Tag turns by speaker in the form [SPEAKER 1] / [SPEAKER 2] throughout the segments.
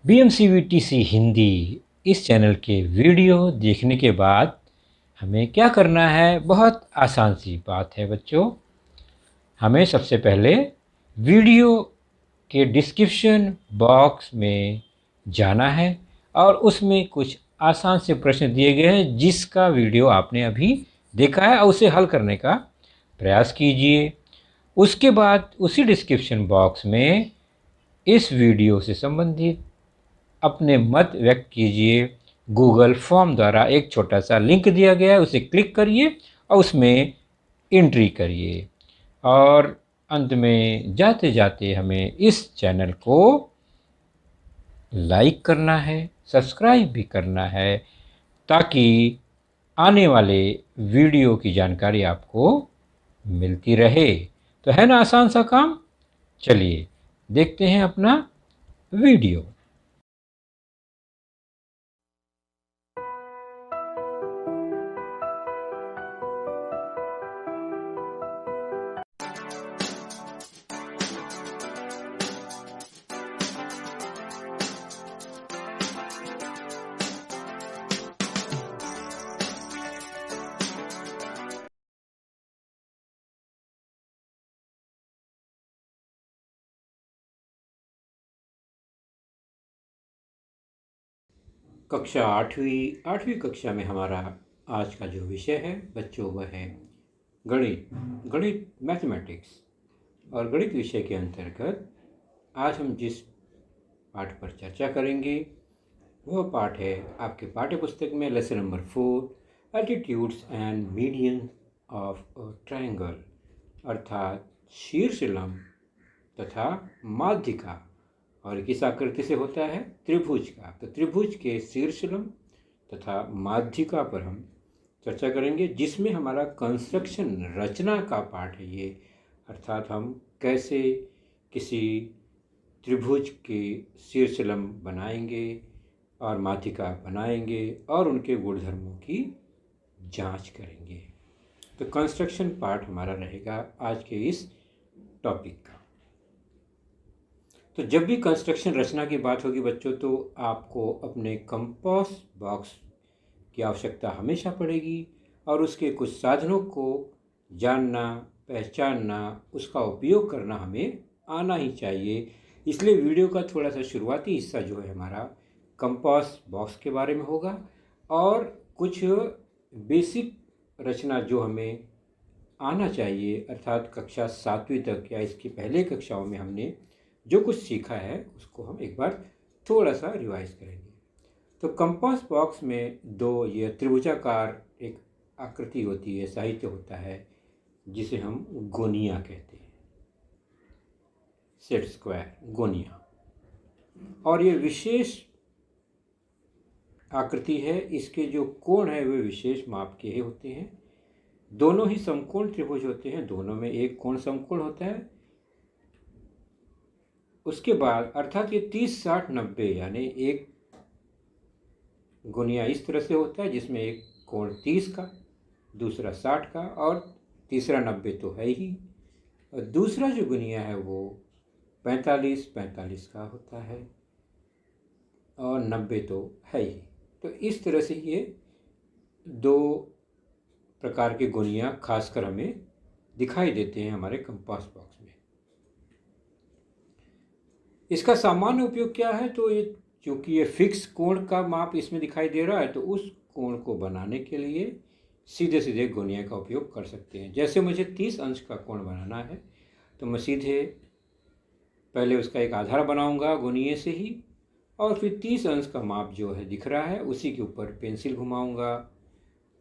[SPEAKER 1] BMCVTC Hindi इस channel के video देखने के बाद हमें क्या करना है? बहुत आसान सी बात है बच्चों। हमें सबसे पहले वीडियो के डिस्क्रिप्शन बॉक्स में जाना है और उसमें कुछ आसान से प्रश्न दिए गए हैं जिसका वीडियो आपने अभी देखा है और उसे हल करने का प्रयास कीजिए। उसके बाद उसी डिस्क्रिप्शन बॉक्स में इस वीडियो से संबंधित अपने मत व्यक्त कीजिए। गूगल फॉर्म द्वारा एक छोटा सा लिंक दिया गया है, उसे क्लिक करिए और उसमें एंट्री करिए। और अंत में जाते जाते हमें इस चैनल को लाइक करना है, सब्सक्राइब भी करना है ताकि आने वाले वीडियो की जानकारी आपको मिलती रहे। तो है ना आसान सा काम? चलिए देखते हैं अपना वीडियो। कक्षा आठवीं कक्षा में हमारा आज का जो विषय है बच्चों वह है गणित मैथमेटिक्स। और गणित विषय के अंतर्गत आज हम जिस पाठ पर चर्चा करेंगे वह पाठ है आपके पाठ्य पुस्तक में lesson number 4 altitudes and median of a triangle, अर्थात शीर्ष लंब तथा माध्यिका। और किस आकृति से होता है? त्रिभुज का। तो त्रिभुज के शीर्षलंब तथा माध्यिका पर हम चर्चा करेंगे, जिसमें हमारा कंस्ट्रक्शन रचना का पाठ है ये, अर्थात हम कैसे किसी त्रिभुज के शीर्षलंब बनाएंगे और माध्यिका बनाएंगे और उनके गुणधर्मों की जांच करेंगे। तो कंस्ट्रक्शन पार्ट हमारा रहेगा आज के इस टॉपिक का। तो जब भी कंस्ट्रक्शन रचना की बात होगी बच्चों, तो आपको अपने कंपास बॉक्स की आवश्यकता हमेशा पड़ेगी और उसके कुछ साधनों को जानना, पहचानना, उसका उपयोग करना हमें आना ही चाहिए। इसलिए वीडियो का थोड़ा सा शुरुआती हिस्सा जो है हमारा कंपास बॉक्स के बारे में होगा और कुछ बेसिक रचना जो हमें आना चाहिए, अर्थात कक्षा 7वीं तक या इसकी पहले कक्षाओं में हमने जो कुछ सीखा है उसको हम एक बार थोड़ा सा रिवाइज करेंगे। तो कंपास बॉक्स में दो ये त्रिभुजाकार एक आकृति होती है, साहित्य होता है जिसे हम गोनिया कहते हैं, सेट स्क्वायर गोनिया। और ये विशेष आकृति है, इसके जो कोण है वे विशेष माप के होते हैं। दोनों ही समकोण त्रिभुज होते हैं, दोनों में एक कोण समकोण होता है। उसके बाद अर्थात ये 30 60 90 यानी एक गुनिया इस तरह से होता है जिसमें एक कोण 30 का, दूसरा 60 का और तीसरा 90 तो है ही। और दूसरा जो गुनिया है वो 45 45 का होता है और 90 तो है ही। तो इस तरह से ये दो प्रकार के गुनिया खासकर हमें दिखाई देते हैं हमारे कंपास बॉक्स में। इसका सामान्य उपयोग क्या है? तो ये चूँकि ये फिक्स कोण का माप इसमें दिखाई दे रहा है, तो उस कोण को बनाने के लिए सीधे सीधे गोनिया का उपयोग कर सकते हैं। जैसे मुझे 30 अंश का कोण बनाना है तो मैं सीधे पहले उसका एक आधार बनाऊंगा गोनिये से ही, और फिर 30 अंश का माप जो है दिख रहा है उसी के ऊपर पेंसिल घुमाऊंगा।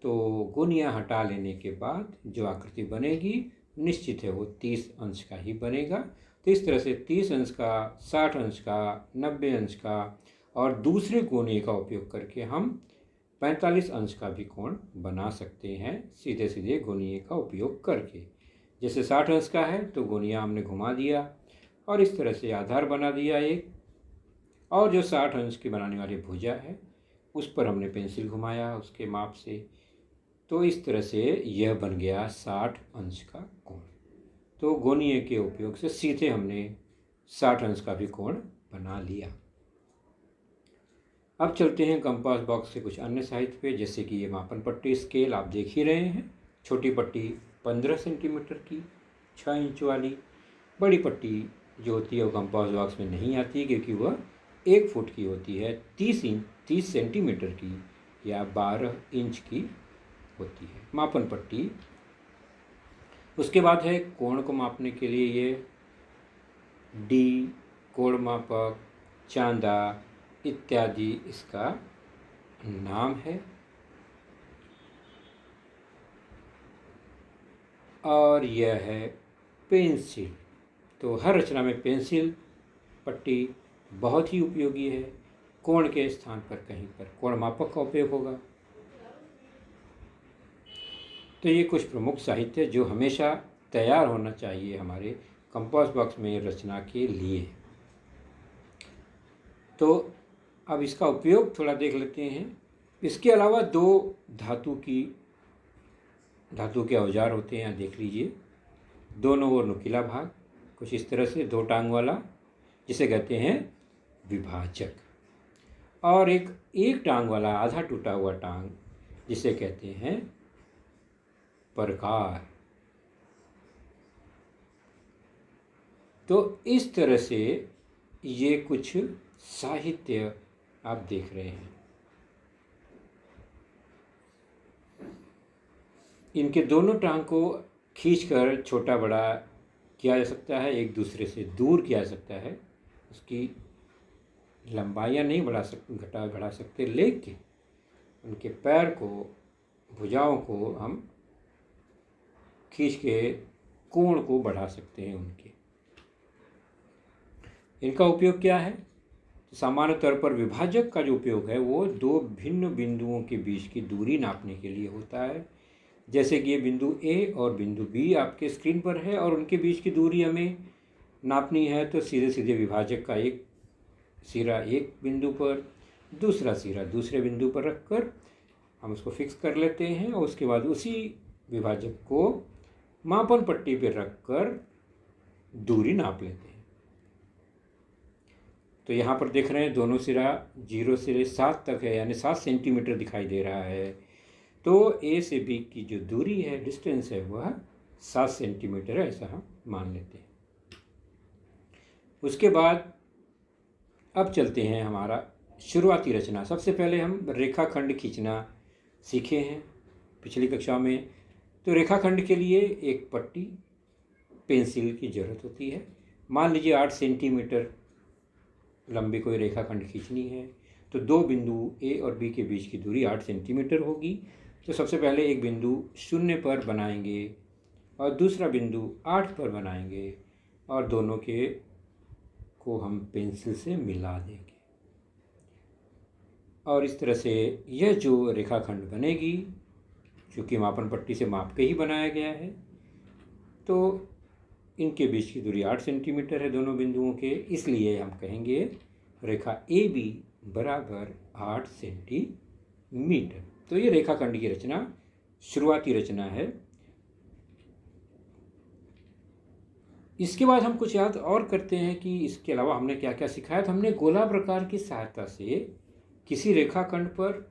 [SPEAKER 1] तो गोनिया हटा लेने के बाद जो आकृति बनेगी निश्चित है वो 30 अंश का ही बनेगा। तो इस तरह से 30 अंश का, 60 अंश का, 90 अंश का और दूसरे कोने का उपयोग करके हम 45 अंश का भी कोण बना सकते हैं सीधे सीधे गोनिये का उपयोग करके। जैसे 60 अंश का है तो गोनिया हमने घुमा दिया और इस तरह से आधार बना दिया एक, और जो 60 अंश की बनाने वाली भुजा है उस पर हमने पेंसिल घुमाया उसके माप से। तो इस तरह से यह बन गया 60 अंश का कोण। तो गोनिये के उपयोग से सीधे हमने 60 अंश का भी कोण बना लिया। अब चलते हैं कंपास बॉक्स से कुछ अन्य साहित्य पे, जैसे कि ये मापन पट्टी स्केल आप देख ही रहे हैं। छोटी पट्टी 15 सेंटीमीटर की 6 इंच वाली, बड़ी पट्टी जो होती है वो कंपास बॉक्स में नहीं आती क्योंकि वह 1 फुट की होती है, 30 सेंटीमीटर की या 12 इंच की होती है मापन पट्टी। उसके बाद है कोण को मापने के लिए ये डी, कोण मापक, चांदा इत्यादि इसका नाम है। और यह है पेंसिल। तो हर रचना में पेंसिल पट्टी बहुत ही उपयोगी है। कोण के स्थान पर कहीं पर कोण मापक का उपयोग होगा। तो ये कुछ प्रमुख साहित्य जो हमेशा तैयार होना चाहिए हमारे कंपास बॉक्स में रचना के लिए। तो अब इसका उपयोग थोड़ा देख लेते हैं। इसके अलावा 2 धातु के औजार होते हैं, यहाँ देख लीजिए। दोनों ओर नुकीला भाग कुछ इस तरह से 2 टांग वाला, जिसे कहते हैं विभाजक, और एक टांग वाला आधा टूटा हुआ टांग, जिसे कहते हैं प्रकार। तो इस तरह से ये कुछ साहित्य आप देख रहे हैं। इनके दोनों टांग को खींचकर छोटा बड़ा किया जा सकता है, एक दूसरे से दूर किया जा सकता है। उसकी लंबाइयाँ नहीं बढ़ा सकते, लेकिन उनके पैर को, भुजाओं को हम खींच के कोण को बढ़ा सकते हैं उनके। इनका उपयोग क्या है? सामान्य तौर पर विभाजक का जो उपयोग है वो 2 भिन्न बिंदुओं के बीच की दूरी नापने के लिए होता है। जैसे कि ये बिंदु ए और बिंदु बी आपके स्क्रीन पर है और उनके बीच की दूरी हमें नापनी है, तो सीधे सीधे विभाजक का एक सिरा एक बिंदु पर, दूसरा सिरा दूसरे बिंदु पर रखकर हम उसको फिक्स कर लेते हैं और उसके बाद उसी विभाजक को मापन पट्टी पर रखकर दूरी नाप लेते हैं। तो यहाँ पर देख रहे हैं दोनों सिरा 0 से 7 तक है, यानी 7 सेंटीमीटर दिखाई दे रहा है। तो ए से बी की जो दूरी है, डिस्टेंस है, वह 7 सेंटीमीटर है, ऐसा हम मान लेते हैं। उसके बाद अब चलते हैं हमारा शुरुआती रचना। सबसे पहले हम रेखाखंड खींचना सीखे हैं पिछली कक्षा में। तो रेखाखंड के लिए एक पट्टी, पेंसिल की ज़रूरत होती है। मान लीजिए 8 सेंटीमीटर लंबी कोई रेखाखंड खींचनी है, तो 2 बिंदु ए और बी के बीच की दूरी 8 सेंटीमीटर होगी। तो सबसे पहले एक बिंदु 0 पर बनाएंगे और दूसरा बिंदु 8 पर बनाएंगे और दोनों के को हम पेंसिल से मिला देंगे। और इस तरह से यह जो रेखाखंड बनेगी, चूँकि मापन पट्टी से माप के ही बनाया गया है, तो इनके बीच की दूरी 8 सेंटीमीटर है दोनों बिंदुओं के, इसलिए हम कहेंगे रेखा ए बी बराबर 8 सेंटीमीटर। तो ये रेखाखंड की रचना शुरुआती रचना है। इसके बाद हम कुछ याद और करते हैं कि इसके अलावा हमने क्या क्या सिखाया। तो हमने गोला प्रकार की सहायता से किसी रेखाखंड पर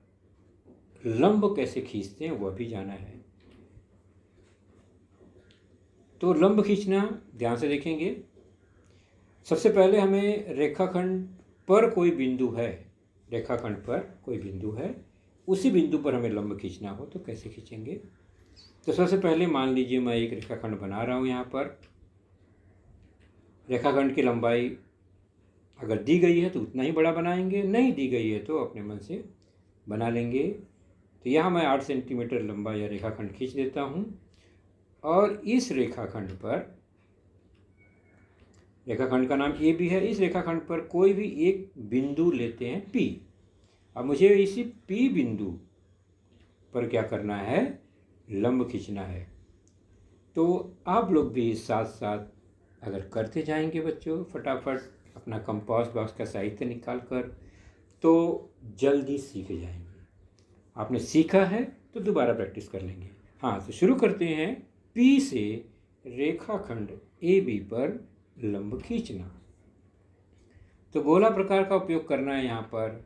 [SPEAKER 1] लंब कैसे खींचते हैं वह भी जाना है। तो लंब खींचना ध्यान से देखेंगे। सबसे पहले हमें रेखाखंड पर कोई बिंदु है, रेखाखंड पर कोई बिंदु है, उसी बिंदु पर हमें लंब खींचना हो तो कैसे खींचेंगे। तो सबसे पहले मान लीजिए मैं एक रेखाखंड बना रहा हूँ। यहाँ पर रेखाखंड की लंबाई अगर दी गई है तो उतना ही बड़ा बनाएंगे, नहीं दी गई है तो अपने मन से बना लेंगे। तो यहाँ मैं 8 सेंटीमीटर लंबा यह रेखाखंड खींच देता हूँ और इस रेखाखंड पर, रेखाखंड का नाम ए बी है, इस रेखाखंड पर कोई भी एक बिंदु लेते हैं पी। अब मुझे इसी पी बिंदु पर क्या करना है, लंब खींचना है। तो आप लोग भी साथ साथ अगर करते जाएंगे बच्चों, फटाफट अपना कंपास बॉक्स का साहित्य निकाल कर, तो जल्दी सीख जाएंगे। आपने सीखा है तो दोबारा प्रैक्टिस कर लेंगे। हाँ, तो शुरू करते हैं। पी से रेखाखंड ए बी पर लंब खींचना। तो गोला प्रकार का उपयोग करना है यहाँ पर।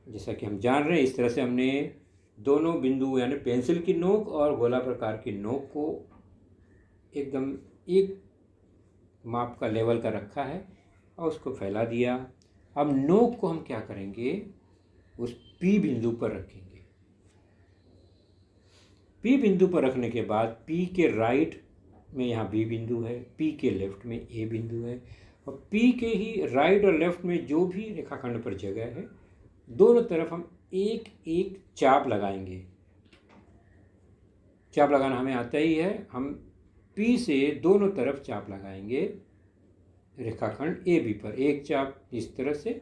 [SPEAKER 1] जैसा कि हम जान रहे हैं, इस तरह से हमने दोनों बिंदु यानी पेंसिल की नोक और गोला प्रकार की नोक को एकदम एक माप का लेवल का रखा है और उसको फैला दिया। अब नोक को हम क्या करेंगे, उस पी बिंदु पर रखेंगे। पी बिंदु पर रखने के बाद पी के राइट में यहाँ बी बिंदु है, पी के लेफ्ट में ए बिंदु है, और पी के ही राइट और लेफ्ट में जो भी रेखाखंड पर जगह है, दोनों तरफ हम एक एक चाप लगाएंगे। चाप लगाना हमें आता ही है। हम पी से दोनों तरफ चाप लगाएंगे रेखाखंड ए बी पर। एक चाप इस तरह से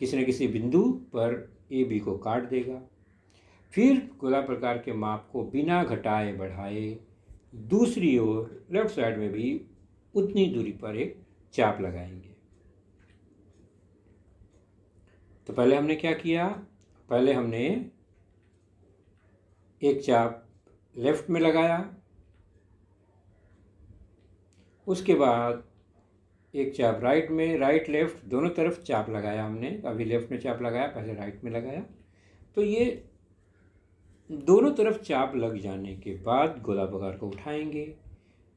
[SPEAKER 1] किसी न किसी बिंदु पर ए बी को काट देगा। फिर गोला प्रकार के माप को बिना घटाए बढ़ाए दूसरी ओर लेफ्ट साइड में भी उतनी दूरी पर एक चाप लगाएंगे। तो पहले हमने क्या किया, पहले हमने एक चाप लेफ्ट में लगाया, उसके बाद एक चाप राइट में, राइट लेफ्ट दोनों तरफ चाप लगाया हमने। अभी लेफ्ट में चाप लगाया, पहले राइट में लगाया। तो ये दोनों तरफ चाप लग जाने के बाद गोला प्रकार को उठाएंगे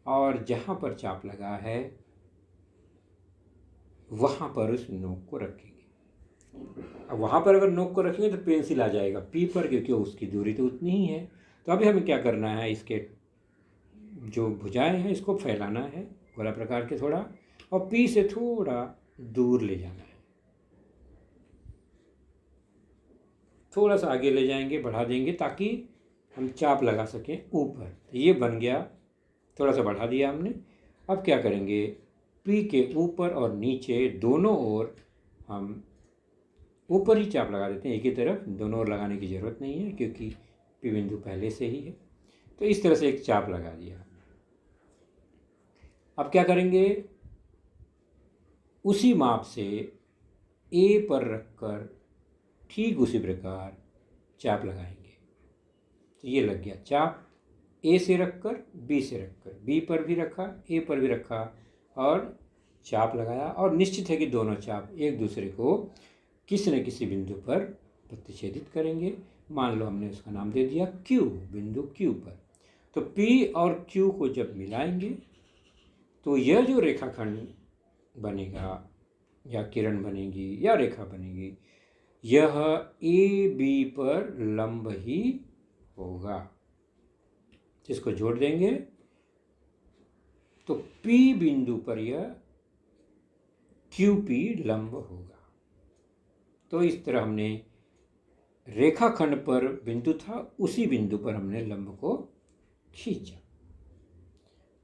[SPEAKER 1] और जहाँ पर चाप लगा है वहाँ पर उस नोक को रखेंगे। अब वहाँ पर अगर नोक को रखेंगे तो पेंसिल आ जाएगा पी पर, क्योंकि उसकी दूरी तो उतनी ही है। तो अभी हमें क्या करना है, इसके जो भुजाएं हैं इसको फैलाना है गोला प्रकार के थोड़ा, और पी से थोड़ा दूर ले जाना है। थोड़ा सा आगे ले जाएंगे, बढ़ा देंगे ताकि हम चाप लगा सकें ऊपर। तो ये बन गया, थोड़ा सा बढ़ा दिया हमने। अब क्या करेंगे, पी के ऊपर और नीचे दोनों ओर हम ऊपर ही चाप लगा देते हैं, एक ही तरफ। दोनों ओर लगाने की ज़रूरत नहीं है क्योंकि पी बिंदु पहले से ही है। तो इस तरह से एक चाप लगा दिया। अब क्या करेंगे, उसी माप से ए पर रखकर ठीक उसी प्रकार चाप लगाएंगे। तो ये लग गया चाप। ए से रखकर बी से रखकर, बी पर भी रखा, ए पर भी रखा और चाप लगाया। और निश्चित है कि दोनों चाप एक दूसरे को किसी न किसी बिंदु पर प्रतिच्छेदित करेंगे। मान लो हमने उसका नाम दे दिया क्यू, बिंदु क्यू पर। तो पी और क्यू को जब मिलाएंगे तो यह जो रेखाखंड बनेगा या किरण बनेगी या रेखा बनेगी, यह ए बी पर लंब ही होगा। जिसको जोड़ देंगे तो पी बिंदु पर यह क्यू पी लंब होगा। तो इस तरह हमने रेखाखंड पर बिंदु था, उसी बिंदु पर हमने लंब को खींचा।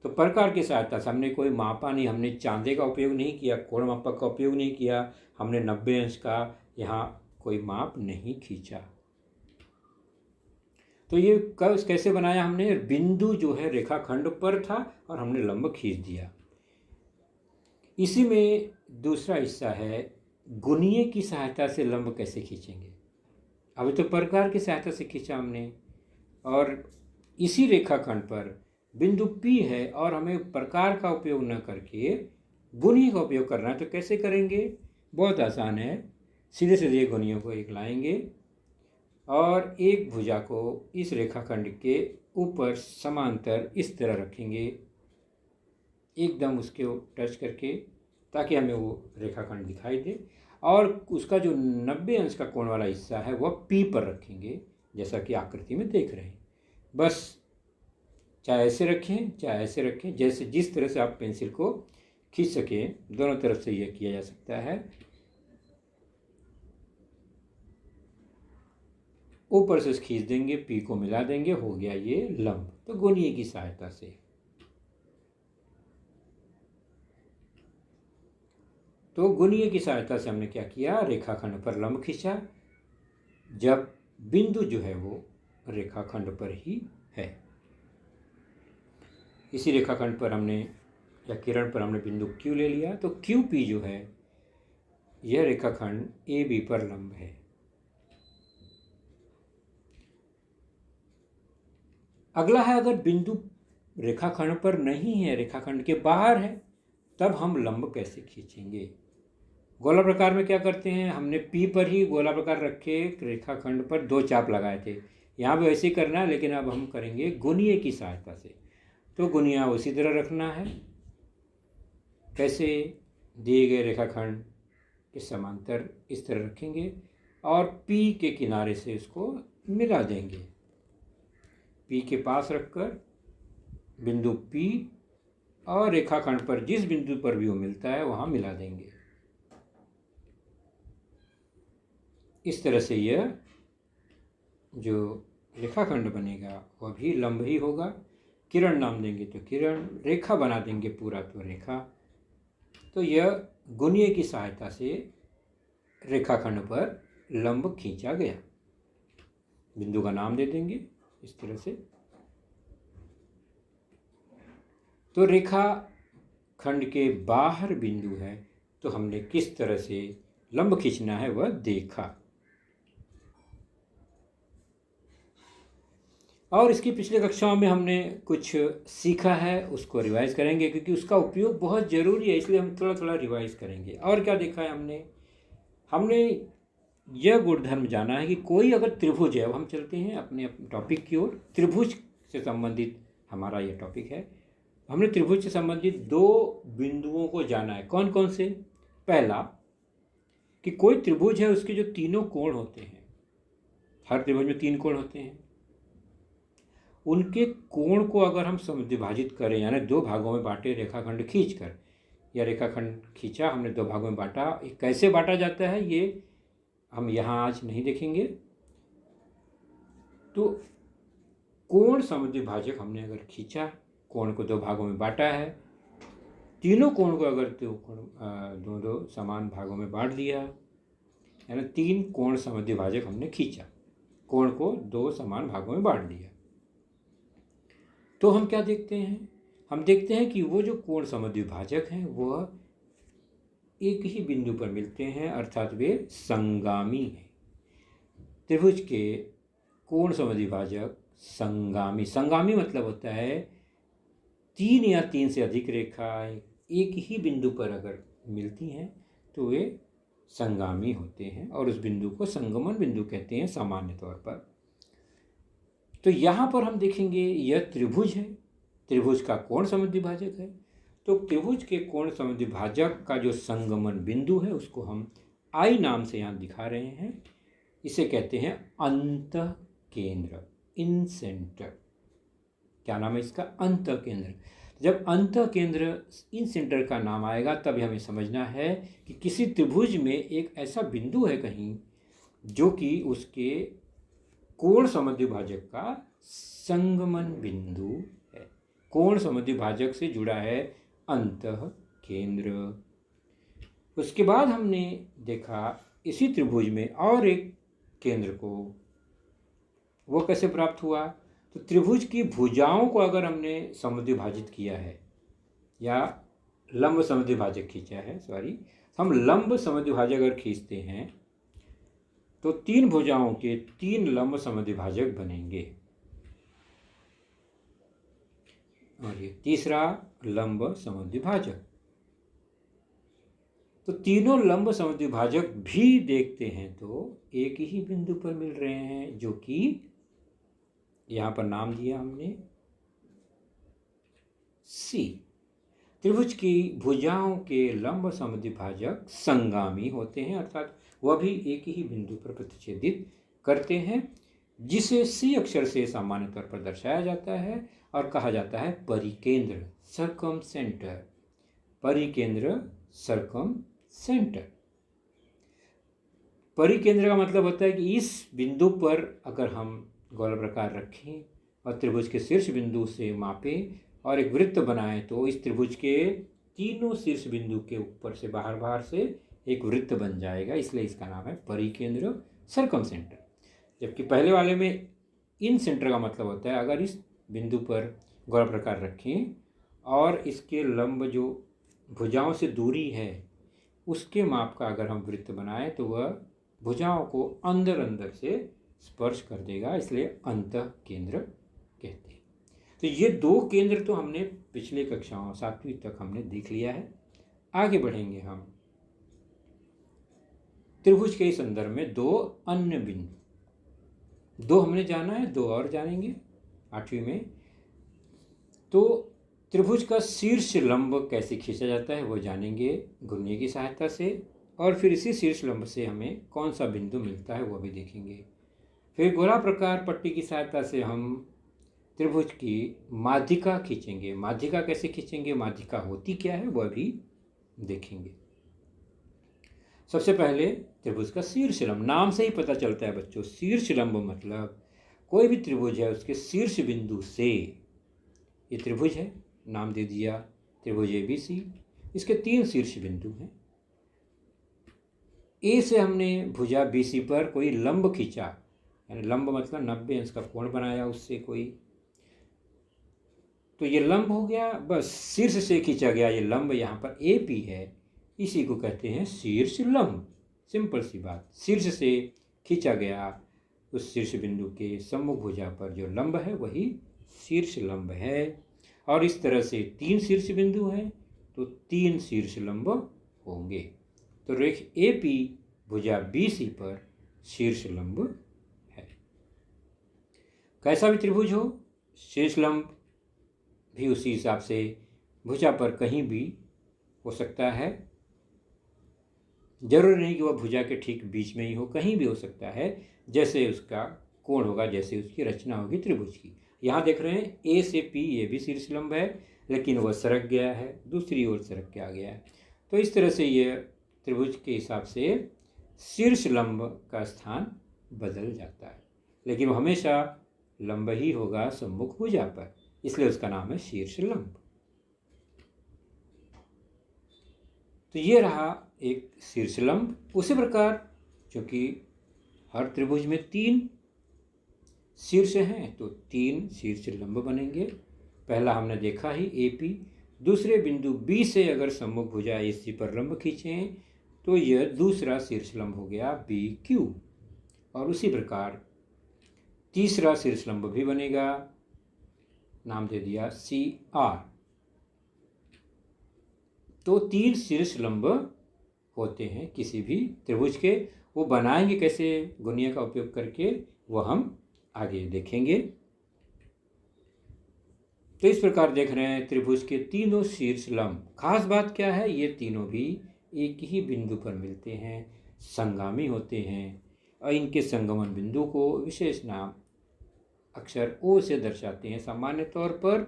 [SPEAKER 1] तो प्रकार की सहायता से हमने कोई मापा नहीं, हमने चांदे का उपयोग नहीं किया, कोण मापक का उपयोग नहीं किया, हमने 90 अंश का यहाँ कोई माप नहीं खींचा। तो ये कैसे बनाया हमने, बिंदु जो है रेखाखंड पर था और हमने लंब खींच दिया। इसी में दूसरा हिस्सा है, गुणीय की सहायता से लंब कैसे खींचेंगे। अभी तो प्रकार की सहायता से खींचा हमने, और इसी रेखाखंड पर बिंदु P है और हमें प्रकार का उपयोग न करके गुणीय का उपयोग करना है। तो कैसे करेंगे, बहुत आसान है। सीधे सीधे गुणियों को एक लाएंगे और एक भुजा को इस रेखाखंड के ऊपर समांतर इस तरह रखेंगे, एकदम उसके टच करके, ताकि हमें वो रेखाखंड दिखाई दे। और उसका जो 90 अंश का कोण वाला हिस्सा है वह P पर रखेंगे, जैसा कि आकृति में देख रहे हैं। बस चाहे ऐसे रखें चाहे ऐसे रखें, जैसे जिस तरह से आप पेंसिल को खींच सकें, दोनों तरफ से यह किया जा सकता है। ऊपर से खींच देंगे, पी को मिला देंगे, हो गया ये लंब। तो गुणीय की सहायता से। तो गुणीय की सहायता से हमने क्या किया, रेखाखंड पर लंब खींचा जब बिंदु जो है वो रेखाखंड पर ही है। इसी रेखाखंड पर हमने या किरण पर हमने बिंदु Q ले लिया। तो QP जो है यह रेखाखंड AB पर लंब है। अगला है, अगर बिंदु रेखाखंड पर नहीं है, रेखाखंड के बाहर है, तब हम लंब कैसे खींचेंगे। गोला प्रकार में क्या करते हैं, हमने पी पर ही गोला प्रकार रखे रेखाखंड पर 2 चाप लगाए थे। यहाँ भी वैसे ही करना है, लेकिन अब हम करेंगे गुनिये की सहायता से। तो गुनिया उसी तरह रखना है, कैसे, दिए गए रेखाखंड के समांतर इस तरह रखेंगे और पी के किनारे से इसको मिला देंगे। पी के पास रखकर बिंदु पी और रेखाखंड पर जिस बिंदु पर भी वो मिलता है वहाँ मिला देंगे। इस तरह से यह जो रेखाखंड बनेगा वह भी लंब ही होगा। किरण नाम देंगे तो किरण, रेखा बना देंगे पूरा तो रेखा। तो यह गुनिये की सहायता से रेखाखंड पर लंब खींचा गया। बिंदु का नाम दे देंगे इस तरह से। तो रेखाखंड के बाहर बिंदु है, तो हमने किस तरह से लंब खींचना है वह देखा। और इसकी पिछले कक्षाओं में हमने कुछ सीखा है, उसको रिवाइज करेंगे क्योंकि उसका उपयोग बहुत ज़रूरी है, इसलिए हम थोड़ा थोड़ा रिवाइज करेंगे। और क्या देखा है हमने यह गुणधर्म जाना है कि कोई अगर त्रिभुज है, अब हम चलते हैं अपने टॉपिक की ओर। त्रिभुज से संबंधित हमारा यह टॉपिक है। हमने त्रिभुज से संबंधित 2 बिंदुओं को जाना है। कौन कौन से? पहला कि कोई त्रिभुज है, उसके जो तीनों कोण होते हैं, हर त्रिभुज में 3 कोण होते हैं, उनके कोण को अगर हम समद्विभाजित करें, यानी 2 भागों में बांटे रेखाखंड खींचकर, या रेखाखंड खींचा हमने 2 भागों में बांटा, कैसे बांटा जाता है ये हम यहाँ आज नहीं देखेंगे। तो कोण समद्विभाजक हमने अगर खींचा, कोण को 2 भागों में बांटा है, तीनों कोण को अगर दो समान भागों में बांट दिया, यानी 3 कोण समद्विभाजक हमने खींचा, कोण को 2 समान भागों में बांट दिया, तो हम क्या देखते हैं? हम देखते हैं कि वो जो कोण समद्विभाजक हैं वह एक ही बिंदु पर मिलते हैं, अर्थात वे संगामी हैं। त्रिभुज के कोण समद्विभाजक संगामी, संगामी मतलब होता है 3 या 3 से अधिक रेखाएं एक ही बिंदु पर अगर मिलती हैं तो वे संगामी होते हैं, और उस बिंदु को संगमन बिंदु कहते हैं सामान्य तौर पर। तो यहाँ पर हम देखेंगे यह त्रिभुज है, त्रिभुज का कोण समद्विभाजक है। तो त्रिभुज के कोण समद्विभाजक का जो संगमन बिंदु है उसको हम आई नाम से यहाँ दिखा रहे हैं। इसे कहते हैं अंतः केंद्र, इन सेंटर। क्या नाम है इसका? अंतः केंद्र। जब अंतः केंद्र इन सेंटर का नाम आएगा तब हमें समझना है कि किसी त्रिभुज में एक ऐसा बिंदु है कहीं जो कि उसके कोण समद्विभाजक का संगमन बिंदु है। कोण समद्विभाजक से जुड़ा है अंतः केंद्र। उसके बाद हमने देखा इसी त्रिभुज में और एक केंद्र को, वो कैसे प्राप्त हुआ? तो त्रिभुज की भुजाओं को अगर हमने समद्विभाजित किया है या लंब समद्विभाजक खींचा है, हम लंब समद्विभाजक अगर खींचते हैं तो 3 भुजाओं के 3 लंब समद्विभाजक बनेंगे, और ये तीसरा लंब समद्विभाजक। तो तीनों लंब समद्विभाजक भी देखते हैं तो एक ही बिंदु पर मिल रहे हैं, जो कि यहाँ पर नाम दिया हमने सी। त्रिभुज की भुजाओं के लंब समद्विभाजक संगामी होते हैं, अर्थात वह भी एक ही बिंदु पर प्रतिच्छेदित करते हैं, जिसे सी अक्षर से सामान्य तौर पर दर्शाया जाता है और कहा जाता है परिकेंद्र, सर्कम सेंटर। परिकेंद्र, सर्कम सेंटर। परिकेंद्र का मतलब होता है कि इस बिंदु पर अगर हम गोला प्रकार रखें और त्रिभुज के शीर्ष बिंदु से मापें और एक वृत्त बनाएं तो इस त्रिभुज के तीनों शीर्ष बिंदु के ऊपर से बाहर से एक वृत्त बन जाएगा, इसलिए इसका नाम है परिकेंद्र, सर्कम सेंटर। जबकि पहले वाले में इन सेंटर का मतलब होता है अगर इस बिंदु पर गोला प्रकार रखें और इसके लंब जो भुजाओं से दूरी है उसके माप का अगर हम वृत्त बनाएं तो वह भुजाओं को अंदर से स्पर्श कर देगा, इसलिए अंतः केंद्र कहते हैं। तो ये 2 केंद्र तो हमने पिछले कक्षाओं 7वीं तक हमने देख लिया है। आगे बढ़ेंगे हम। त्रिभुज के संदर्भ में दो अन्य बिंदु, दो हमने जाना है, दो और जानेंगे 8वीं में। तो त्रिभुज का शीर्ष लंब कैसे खींचा जाता है वो जानेंगे घुर्णी की सहायता से, और फिर इसी शीर्ष लंब से हमें कौन सा बिंदु मिलता है वो भी देखेंगे। फिर गोला प्रकार पट्टी की सहायता से हम त्रिभुज की माध्यिका खींचेंगे। माध्यिका कैसे खींचेंगे, माध्यिका होती क्या है वह भी देखेंगे। सबसे पहले त्रिभुज का शीर्ष लंब, नाम से ही पता चलता है बच्चों, शीर्ष लंब मतलब कोई भी त्रिभुज है उसके शीर्ष बिंदु से, ये त्रिभुज है, नाम दे दिया त्रिभुज ABC, इसके 3 शीर्ष बिंदु हैं। ए से हमने भुजा BC पर कोई लंब खींचा, यानी लंब मतलब 90 अंश का कोण बनाया उससे कोई, तो ये लंब हो गया। बस शीर्ष से खींचा गया ये लंब यहाँ पर AP है, इसी को कहते हैं शीर्ष लंब। सिंपल सी बात, शीर्ष से खींचा गया उस शीर्ष बिंदु के सम्मुख भुजा पर जो लंब है वही शीर्ष लंब है। और इस तरह से 3 शीर्ष बिंदु हैं तो 3 शीर्ष लंब होंगे। तो रेख AP भुजा BC पर शीर्ष लंब है। कैसा भी त्रिभुज हो, शीर्ष लंब भी उसी हिसाब से भुजा पर कहीं भी हो सकता है, जरूरी नहीं कि वह भुजा के ठीक बीच में ही हो, कहीं भी हो सकता है, जैसे उसका कोण होगा, जैसे उसकी रचना होगी त्रिभुज की। यहाँ देख रहे हैं A से P, ये भी शीर्ष लंब है, लेकिन वह सरक गया है, दूसरी ओर सरक के आ गया है। तो इस तरह से ये त्रिभुज के हिसाब से शीर्ष लंब का स्थान बदल जाता है, लेकिन वो हमेशा लंब ही होगा सम्मुख भुजा पर, इसलिए उसका नाम है शीर्ष लंब। तो ये रहा एक शीर्ष लंब। उसी प्रकार क्योंकि हर त्रिभुज में 3 शीर्ष हैं तो 3 शीर्ष लंब बनेंगे। पहला हमने देखा ही AP, दूसरे बिंदु B से अगर सम्मुख भुजा AC पर लंब खींचें तो यह दूसरा शीर्ष लंब हो गया BQ, और उसी प्रकार तीसरा शीर्ष लंब भी बनेगा, नाम दे दिया CR। तो 3 शीर्ष लंब होते हैं किसी भी त्रिभुज के, वो बनाएंगे कैसे गुणिया का उपयोग करके वो हम आगे देखेंगे। तो इस प्रकार देख रहे हैं त्रिभुज के तीनों शीर्ष लंब। खास बात क्या है, ये तीनों भी एक ही बिंदु पर मिलते हैं, संगामी होते हैं, और इनके संगमन बिंदु को विशेष नाम अक्षर O से दर्शाते हैं सामान्य तौर पर।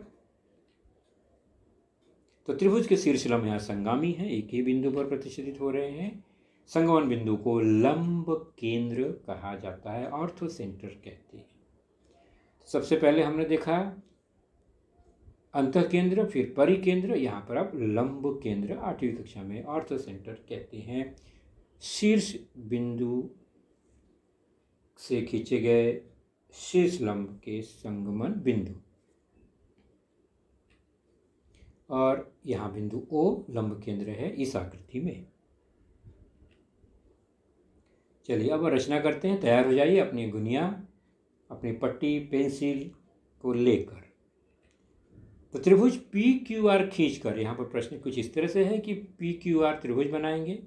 [SPEAKER 1] तो त्रिभुज के शीर्ष लंब यहाँ संगामी हैं, एक ही बिंदु पर प्रतिष्ठित हो रहे हैं। संगमन बिंदु को लंब केंद्र कहा जाता है, ऑर्थो सेंटर कहते हैं। सबसे पहले हमने देखा अंतः केंद्र, फिर परिकेंद्र, यहाँ पर अब लंब केंद्र 8वीं कक्षा में ऑर्थो सेंटर कहते हैं। शीर्ष बिंदु से खींचे गए शीर्ष लंब के संगमन बिंदु, और यहाँ बिंदु O लंब केंद्र है इस आकृति में। चलिए अब रचना करते हैं, तैयार हो जाइए अपनी गुनिया, अपनी पट्टी पेंसिल को लेकर। तो त्रिभुज PQR खींचकर, यहाँ पर प्रश्न कुछ इस तरह से है कि PQR त्रिभुज बनाएंगे,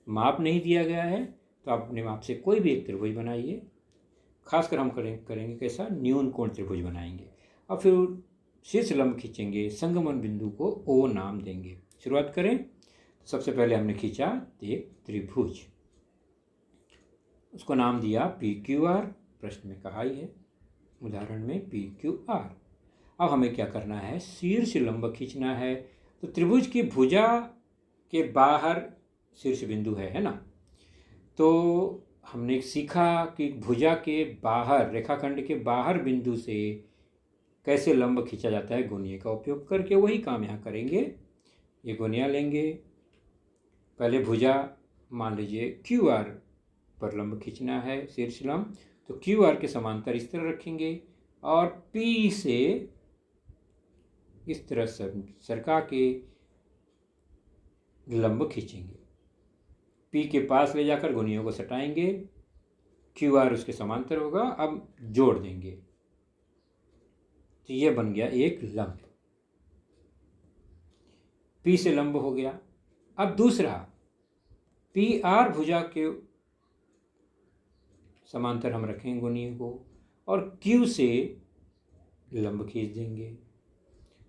[SPEAKER 1] माप नहीं दिया गया है तो आप अपने माप से कोई भी एक त्रिभुज बनाइए। खासकर हम करेंगे कैसा, न्यून कोण त्रिभुज बनाएंगे, और फिर शीर्ष लंब खींचेंगे, संगमन बिंदु को O नाम देंगे। शुरुआत करें। सबसे पहले हमने खींचा एक त्रिभुज, उसको नाम दिया PQR, प्रश्न में कहा ही है उदाहरण में PQR। अब हमें क्या करना है, शीर्ष लंब खींचना है। तो त्रिभुज की भुजा के बाहर शीर्ष बिंदु है ना। तो हमने सीखा कि भुजा के बाहर, रेखाखंड के बाहर बिंदु से कैसे लंब खींचा जाता है गुणिया का उपयोग करके, वही काम यहाँ करेंगे। ये गुणिया लेंगे, पहले भुजा मान लीजिए QR पर लंब खींचना है शीर्ष लंब, तो QR के समांतर इस तरह रखेंगे और P से इस तरह सरका के लंब खींचेंगे। P के पास ले जाकर गुणियों को सटाएंगे, QR उसके समांतर होगा, अब जोड़ देंगे, तो ये बन गया एक लंब। P से लंब हो गया। अब दूसरा PR भुजा के समांतर हम रखेंगे गुनिये को और क्यू से लंब खींच देंगे।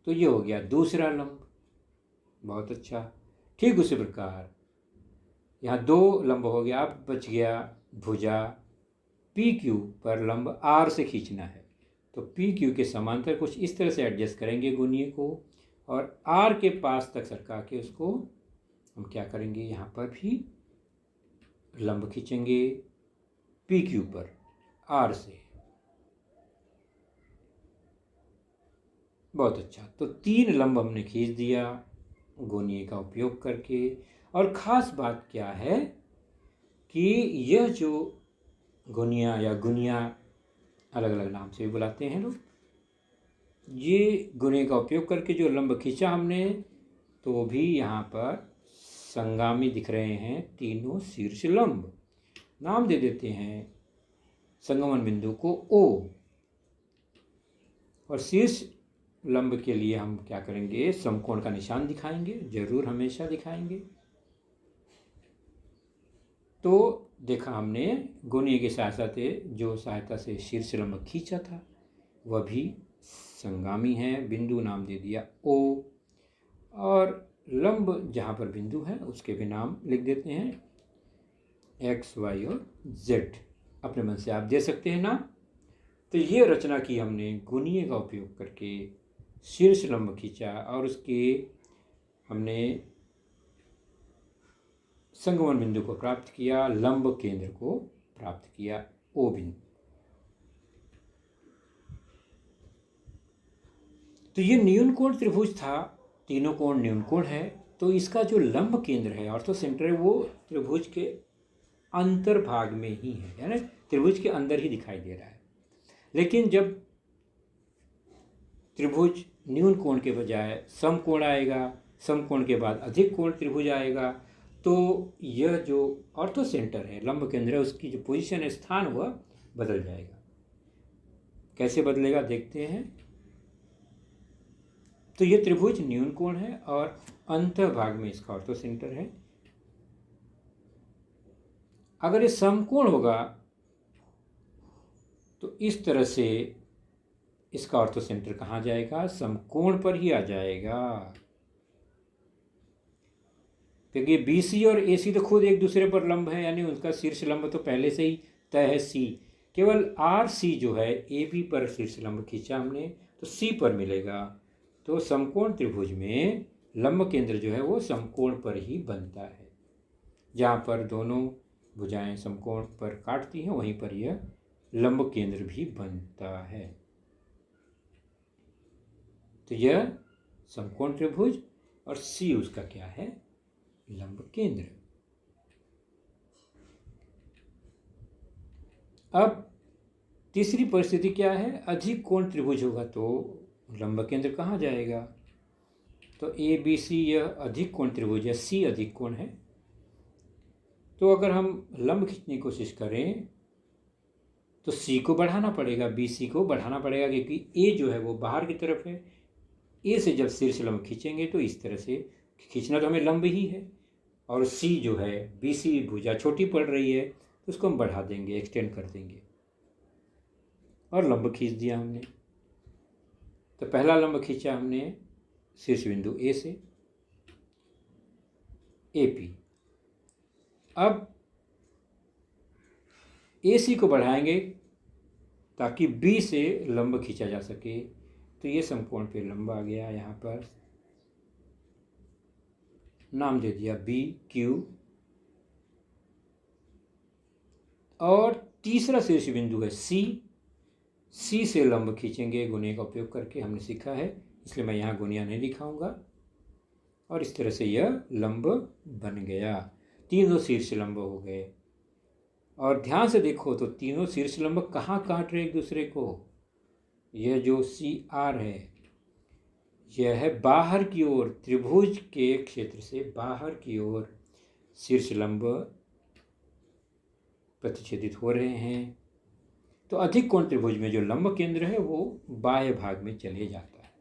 [SPEAKER 1] तो ये हो गया दूसरा लंब। बहुत अच्छा। ठीक उसी प्रकार यहाँ 2 लंब हो गया। अब बच गया भुजा पी क्यू पर लंब आर से खींचना है। तो पी क्यू के समांतर कुछ इस तरह से एडजस्ट करेंगे गुनिये को और आर के पास तक सरका के उसको हम क्या करेंगे, यहाँ पर भी लंब खींचेंगे पी क्यू पर आर से। बहुत अच्छा। तो 3 लंब हमने खींच दिया गोनिये का उपयोग करके। और ख़ास बात क्या है कि यह जो गोनिया या गुनिया अलग अलग नाम से भी बुलाते हैं लोग, ये गुनिये का उपयोग करके जो लंब खींचा हमने, तो वो भी यहाँ पर संगामी दिख रहे हैं तीनों शीर्ष लंब। नाम दे देते हैं संगमन बिंदु को ओ। और शीर्ष लंब के लिए हम क्या करेंगे, समकोण का निशान दिखाएंगे, जरूर हमेशा दिखाएंगे। तो देखा हमने गुनिये की सहायता से शीर्ष लंब खींचा था, वह भी संगामी है। बिंदु नाम दे दिया ओ और लंब जहाँ पर बिंदु है उसके भी नाम लिख देते हैं एक्स वाई और जेड। अपने मन से आप दे सकते हैं ना। तो ये रचना की हमने गुनिये का उपयोग करके शीर्ष लंब खींचा और उसके हमने संगमन बिंदु को प्राप्त किया, लंब केंद्र को प्राप्त किया ओ बिंदु। तो ये न्यून कोण त्रिभुज था, तीनों कोण न्यून कोण है। तो इसका जो लंब केंद्र है ऑर्थो सेंटर है वो त्रिभुज के अंतर्भाग में ही है, यानी त्रिभुज के अंदर ही दिखाई दे रहा है। लेकिन जब त्रिभुज न्यून कोण के बजाय समकोण आएगा, समकोण के बाद अधिक कोण त्रिभुज आएगा, तो यह जो ऑर्थो सेंटर है, लंब केंद्र है, उसकी जो पोजीशन है, स्थान, वह बदल जाएगा। कैसे बदलेगा देखते हैं। तो यह त्रिभुज न्यून कोण है और अंतर्भाग में इसका ऑर्थो सेंटर है। अगर ये समकोण होगा तो इस तरह से इसका ऑर्थो सेंटर कहाँ जाएगा, समकोण पर ही आ जाएगा। क्योंकि BC और AC तो खुद एक दूसरे पर लंब है, यानी उनका शीर्ष लंब तो पहले से ही तय है C। केवल RC जो है AB पर शीर्ष लंब खींचा हमने तो C पर मिलेगा। तो समकोण त्रिभुज में लंब केंद्र जो है वो समकोण पर ही बनता है। जहाँ पर दोनों भुजाएं समकोण पर काटती हैं वहीं पर यह लंब केंद्र भी बनता है। तो यह समकोण त्रिभुज और C उसका क्या है, लंब केंद्र। अब तीसरी परिस्थिति क्या है, अधिक कोण त्रिभुज होगा तो लंब केंद्र कहाँ जाएगा। तो ABC यह अधिक कोण त्रिभुज है, C अधिक कोण है। तो अगर हम लंब खींचने की कोशिश करें तो C को बढ़ाना पड़ेगा, BC को बढ़ाना पड़ेगा, क्योंकि A जो है वो बाहर की तरफ है। A से जब शीर्ष लंब खींचेंगे तो इस तरह से खींचना तो हमें लंब ही है, और C जो है BC भुजा छोटी पड़ रही है तो उसको हम बढ़ा देंगे, एक्सटेंड कर देंगे और लंब खींच दिया हमने। तो पहला लंब खींचा हमने शीर्ष बिंदु A से AP। अब AC को बढ़ाएंगे ताकि B से लंब खींचा जा सके। तो ये समकोण पे लंब आ गया, यहाँ पर नाम दे दिया BQ। और तीसरा शीर्ष बिंदु है C से लंब खींचेंगे गुनिये का उपयोग करके, हमने सीखा है, इसलिए मैं यहाँ गुनिया नहीं दिखाऊंगा। और इस तरह से यह लंब बन गया, तीनों शीर्ष लंब हो गए। और ध्यान से देखो तो तीनों शीर्ष लंब कहाँ काट रहे एक दूसरे को। यह जो CR है यह है बाहर की ओर, त्रिभुज के क्षेत्र से बाहर की ओर शीर्ष लंब प्रतिच्छेदित हो रहे हैं। तो अधिक कोण त्रिभुज में जो लंब केंद्र है वो बाह्य भाग में चले जाता है।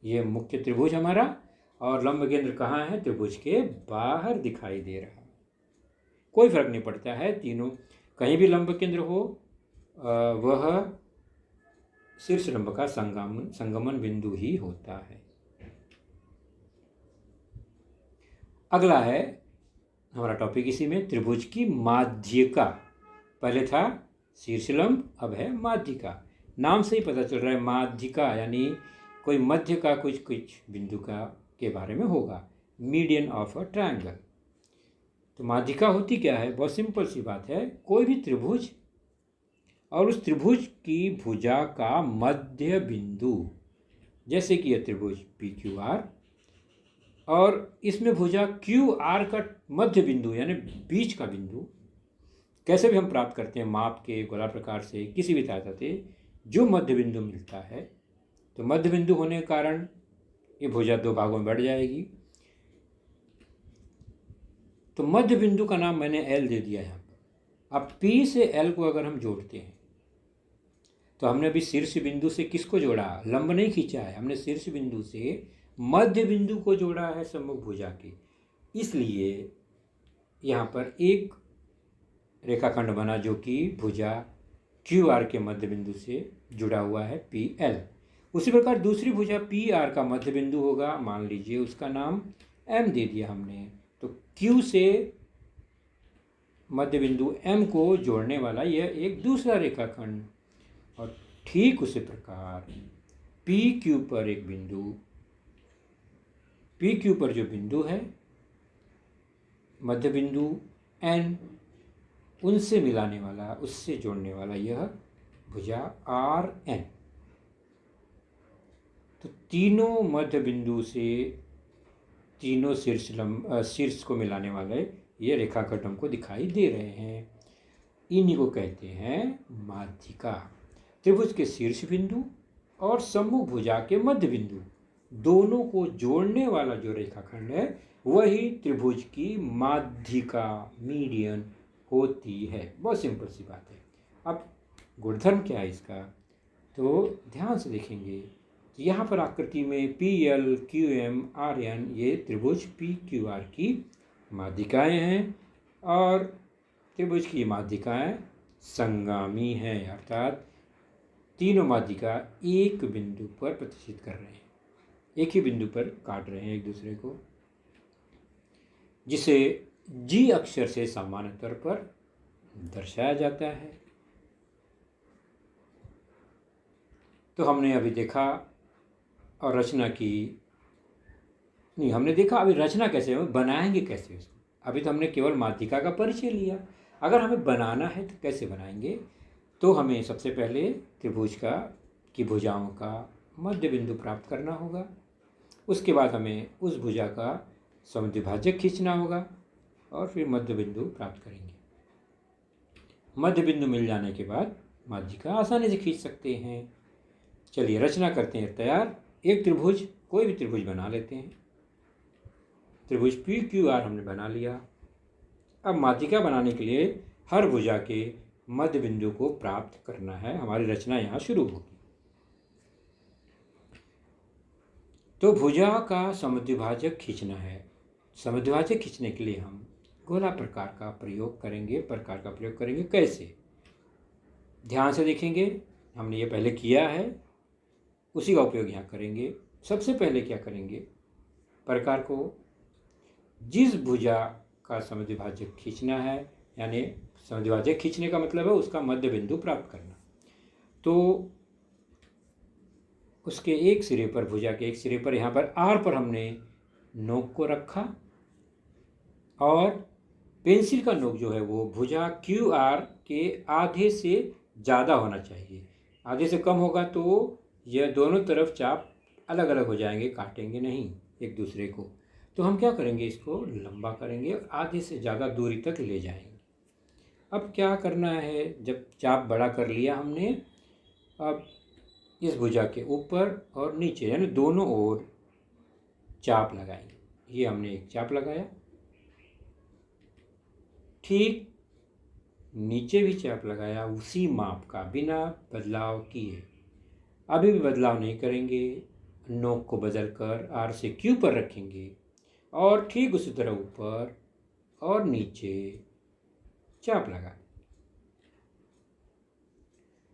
[SPEAKER 1] यह मुख्य त्रिभुज हमारा, और लंब केंद्र कहाँ है, त्रिभुज के बाहर दिखाई दे रहा है। कोई फर्क नहीं पड़ता है, तीनों कहीं भी लंब केंद्र हो वह शीर्ष लंब का संगमन बिंदु ही होता है। अगला है हमारा टॉपिक इसी में, त्रिभुज की माध्यिका। पहले था शीर्षलंब, अब है माध्यिका। नाम से ही पता चल रहा है माध्यिका यानी कोई मध्य का कुछ बिंदु का के बारे में होगा, मीडियन ऑफ अ ट्रायंगल। तो माध्यिका होती क्या है? बहुत सिंपल सी बात है, कोई भी त्रिभुज और उस त्रिभुज की भुजा का मध्य बिंदु, जैसे कि यह त्रिभुज पी क्यू आर और इसमें भुजा क्यू आर का मध्य बिंदु यानी बीच का बिंदु कैसे भी हम प्राप्त करते हैं, माप के, गोला प्रकार से, किसी भी सहायता से जो मध्य बिंदु मिलता है, तो मध्य बिंदु होने के कारण ये भुजा दो भागों में बढ़ जाएगी। तो मध्य बिंदु का नाम मैंने एल दे दिया यहाँ पर। अब पी से एल को अगर हम जोड़ते हैं तो हमने अभी शीर्ष बिंदु से किसको जोड़ा? लंब नहीं खींचा है, हमने शीर्ष बिंदु से मध्य बिंदु को जोड़ा है सम्मुख भुजा के। इसलिए यहाँ पर एक रेखाखंड बना जो कि भुजा क्यू आर के मध्य बिंदु से जुड़ा हुआ है, पी एल। उसी प्रकार दूसरी भुजा पी आर का मध्य बिंदु होगा, मान लीजिए उसका नाम एम दे दिया हमने। तो क्यू से मध्य बिंदु एम को जोड़ने वाला यह एक दूसरा रेखाखंड। और ठीक उसी प्रकार पी क्यू पर एक बिंदु, पी क्यू पर जो बिंदु है मध्य बिंदु एन, उनसे मिलाने वाला, उससे जोड़ने वाला यह भुजा आर एन। तो तीनों मध्य बिंदु से तीनों शीर्ष को मिलाने वाले ये रेखाखंड हमको दिखाई दे रहे हैं, इन्हीं को कहते हैं माध्यिका। त्रिभुज के शीर्ष बिंदु और सम्मुख भुजा के मध्य बिंदु दोनों को जोड़ने वाला जो रेखाखंड है वही त्रिभुज की माध्यिका, मीडियन होती है। बहुत सिंपल सी बात है। अब गुणधर्म क्या है इसका, तो ध्यान से देखेंगे तो यहाँ पर आकृति में P L Q M R N ये त्रिभुज पी क्यू आर की माध्यिकाएँ हैं और त्रिभुज की माध्यिकाएँ संगामी हैं, अर्थात तीनों माध्यिका एक बिंदु पर प्रतिष्ठित कर रहे हैं, एक ही बिंदु पर काट रहे हैं एक दूसरे को, जिसे जी अक्षर से सामान्य तौर पर दर्शाया जाता है। तो हमने अभी देखा और रचना की, नहीं हमने देखा अभी रचना कैसे बनाएंगे, कैसे उसको। अभी तो हमने केवल माध्यिका का परिचय लिया, अगर हमें बनाना है तो कैसे बनाएंगे? तो हमें सबसे पहले त्रिभुज की भुजाओं का मध्य बिंदु प्राप्त करना होगा। उसके बाद हमें उस भुजा का समद्विभाजक खींचना होगा और फिर मध्य बिंदु प्राप्त करेंगे। मध्य बिंदु मिल जाने के बाद माध्यिका आसानी से खींच सकते हैं। चलिए रचना करते हैं तैयार। एक त्रिभुज, कोई भी त्रिभुज बना लेते हैं। त्रिभुज पी क्यू आर हमने बना लिया। अब माध्यिका बनाने के लिए हर भुजा के मध्य बिंदु को प्राप्त करना है। हमारी रचना यहाँ शुरू होगी। तो भुजा का समद्विभाजक खींचना है। समद्विभाजक खींचने के लिए हम गोला प्रकार का प्रयोग करेंगे। कैसे? ध्यान से देखेंगे, हमने ये पहले किया है, उसी का उपयोग यहाँ करेंगे। सबसे पहले क्या करेंगे, प्रकार को जिस भुजा का समद्विभाजक खींचना है, यानी समद्विभाजक खींचने का मतलब है उसका मध्य बिंदु प्राप्त करना। तो उसके एक सिरे पर, भुजा के एक सिरे पर, यहाँ पर आर पर हमने नोक को रखा और पेंसिल का नोक जो है वो भुजा क्यू आर के आधे से ज़्यादा होना चाहिए। आधे से कम होगा तो यह दोनों तरफ चाप अलग अलग हो जाएंगे, काटेंगे नहीं एक दूसरे को। तो हम क्या करेंगे, इसको लंबा करेंगे और आधे से ज़्यादा दूरी तक ले जाएंगे। अब क्या करना है, जब चाप बड़ा कर लिया हमने, अब इस भुजा के ऊपर और नीचे यानी दोनों ओर चाप लगाएंगे। ये हमने एक चाप लगाया, ठीक नीचे भी चाप लगाया उसी माप का, बिना बदलाव किए। अभी भी बदलाव नहीं करेंगे, नोक को बदल कर आर से क्यू पर रखेंगे और ठीक उसी तरह ऊपर और नीचे चाप लगा।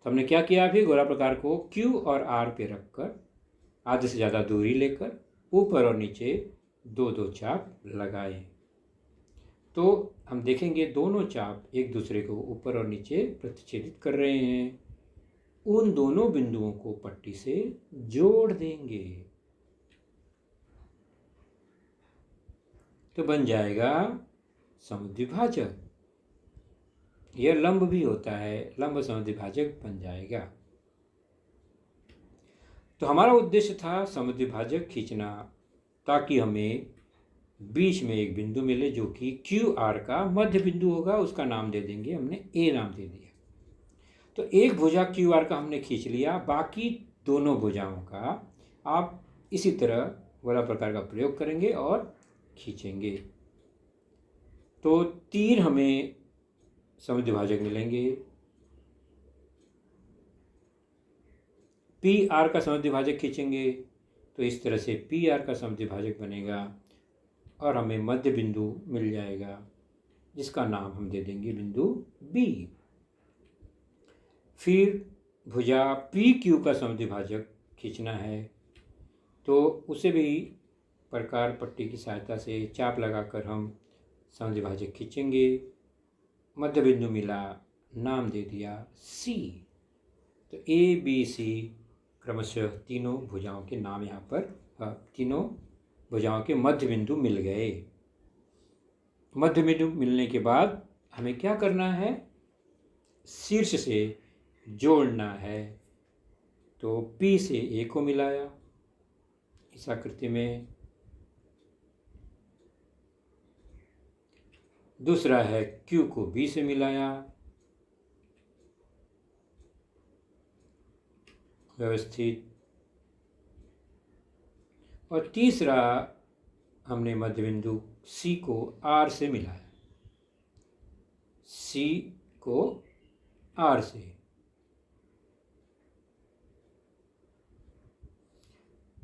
[SPEAKER 1] तो हमने क्या किया, अभी गोला प्रकार को Q और R पे रखकर आधे से ज़्यादा दूरी लेकर ऊपर और नीचे 2-2 चाप लगाए। तो हम देखेंगे दोनों चाप एक दूसरे को ऊपर और नीचे प्रतिच्छेदित कर रहे हैं। उन दोनों बिंदुओं को पट्टी से जोड़ देंगे तो बन जाएगा समुद्विभाजक। यह लंब भी होता है, लंब समुद्विभाजक बन जाएगा। तो हमारा उद्देश्य था समुद्विभाजक खींचना ताकि हमें बीच में एक बिंदु मिले जो कि QR का मध्य बिंदु होगा, उसका नाम दे देंगे, हमने A नाम दे दिया। तो एक भुजा QR का हमने खींच लिया, बाकी दोनों भुजाओं का आप इसी तरह गोला प्रकार का प्रयोग करेंगे और खींचेंगे तो 3 हमें समुद्विभाजक मिलेंगे। PR का समुद्विभाजक खींचेंगे तो इस तरह से PR का समुद्विभाजक बनेगा और हमें मध्य बिंदु मिल जाएगा जिसका नाम हम दे देंगे बिंदु B। फिर भुजा PQ का समुद्विभाजक खींचना है तो उसे भी प्रकार पट्टी की सहायता से चाप लगाकर हम समुद्विभाजक खींचेंगे। मध्य बिंदु मिला, नाम दे दिया C। तो ABC क्रमशः तीनों भुजाओं के नाम यहाँ पर, तीनों भुजाओं के मध्य बिंदु मिल गए। मध्य बिंदु मिलने के बाद हमें क्या करना है, शीर्ष से जोड़ना है। तो P से A को मिलाया इस आकृति में, दूसरा है Q को B से मिलाया व्यवस्थित, और तीसरा हमने मध्य बिंदु C को R से मिलाया, C को R से।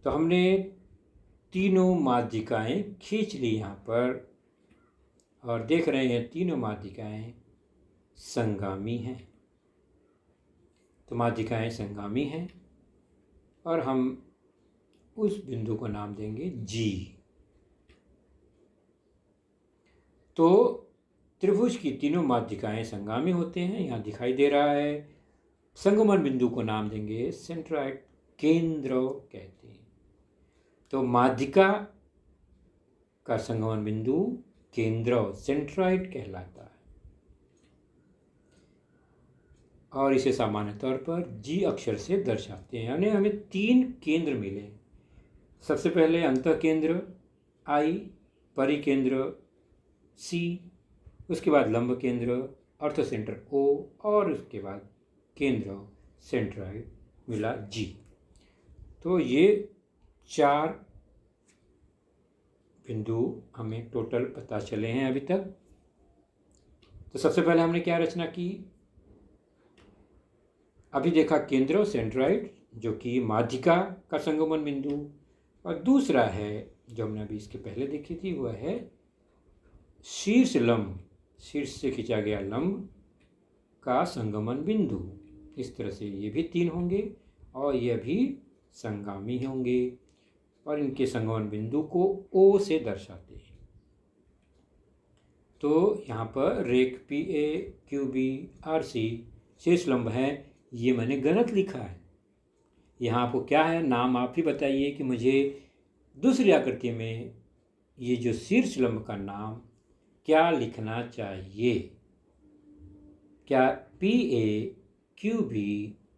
[SPEAKER 1] तो हमने तीनों माध्यिकाएं खींच ली यहाँ पर और देख रहे हैं तीनों माध्यिकाएं संगामी हैं। तो माध्यिकाएं संगामी हैं और हम उस बिंदु को नाम देंगे G। तो त्रिभुज की तीनों माध्यिकाएं संगामी होते हैं, यहाँ दिखाई दे रहा है। संगमन बिंदु को नाम देंगे सेंट्रॉइड, केंद्र कहते हैं। तो माध्यिका का संगमन बिंदु केंद्र, सेंट्रॉइड कहलाता है और इसे सामान्य तौर पर G अक्षर से दर्शाते हैं। यानी हमें 3 केंद्र मिले। सबसे पहले अंतः केंद्र I, परिकेंद्र C, उसके बाद लंब केंद्र अर्थ सेंटर O और उसके बाद केंद्र सेंट्रॉइड मिला G। तो ये 4 बिंदु हमें टोटल पता चले हैं अभी तक। तो सबसे पहले हमने क्या रचना की, अभी देखा केंद्र सेंट्रॉइड जो कि माध्यिका का संगमन बिंदु, और दूसरा है जो हमने अभी इसके पहले देखी थी वह है शीर्ष लंब, शीर्ष से खींचा गया लंब का संगमन बिंदु। इस तरह से ये भी 3 होंगे और यह भी संगामी होंगे और इनके संगमन बिंदु को O से दर्शाते हैं। तो यहाँ पर रेख PA, QB, RC शीर्ष लंब है, ये मैंने गलत लिखा है। यहाँ आपको क्या है, नाम आप ही बताइए कि मुझे दूसरी आकृति में ये जो शीर्ष लंब का नाम क्या लिखना चाहिए। क्या PA, QB,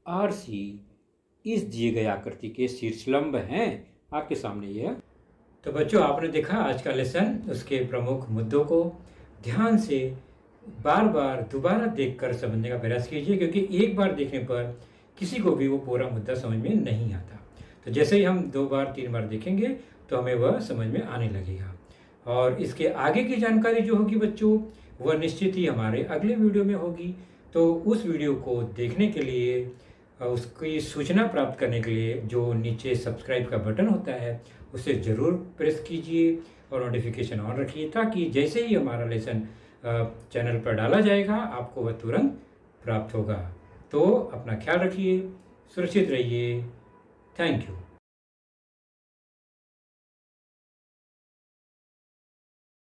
[SPEAKER 1] RC इस दिए गए आकृति के शीर्ष लंब हैं? आपके सामने यह। तो बच्चों, आपने देखा आज का लेसन, उसके प्रमुख मुद्दों को ध्यान से बार बार दोबारा देखकर समझने का प्रयास कीजिए, क्योंकि एक बार देखने पर किसी को भी वो पूरा मुद्दा समझ में नहीं आता। तो जैसे ही हम 2 बार 3 बार देखेंगे तो हमें वह समझ में आने लगेगा। और इसके आगे की जानकारी जो होगी बच्चों, वह निश्चित ही हमारे अगले वीडियो में होगी। तो उस वीडियो को देखने के लिए, उसकी सूचना प्राप्त करने के लिए जो नीचे सब्सक्राइब का बटन होता है उसे ज़रूर प्रेस कीजिए और नोटिफिकेशन ऑन रखिए, ताकि जैसे ही हमारा लेसन चैनल पर डाला जाएगा आपको वह तुरंत प्राप्त होगा। तो अपना ख्याल रखिए, सुरक्षित रहिए। Thank you.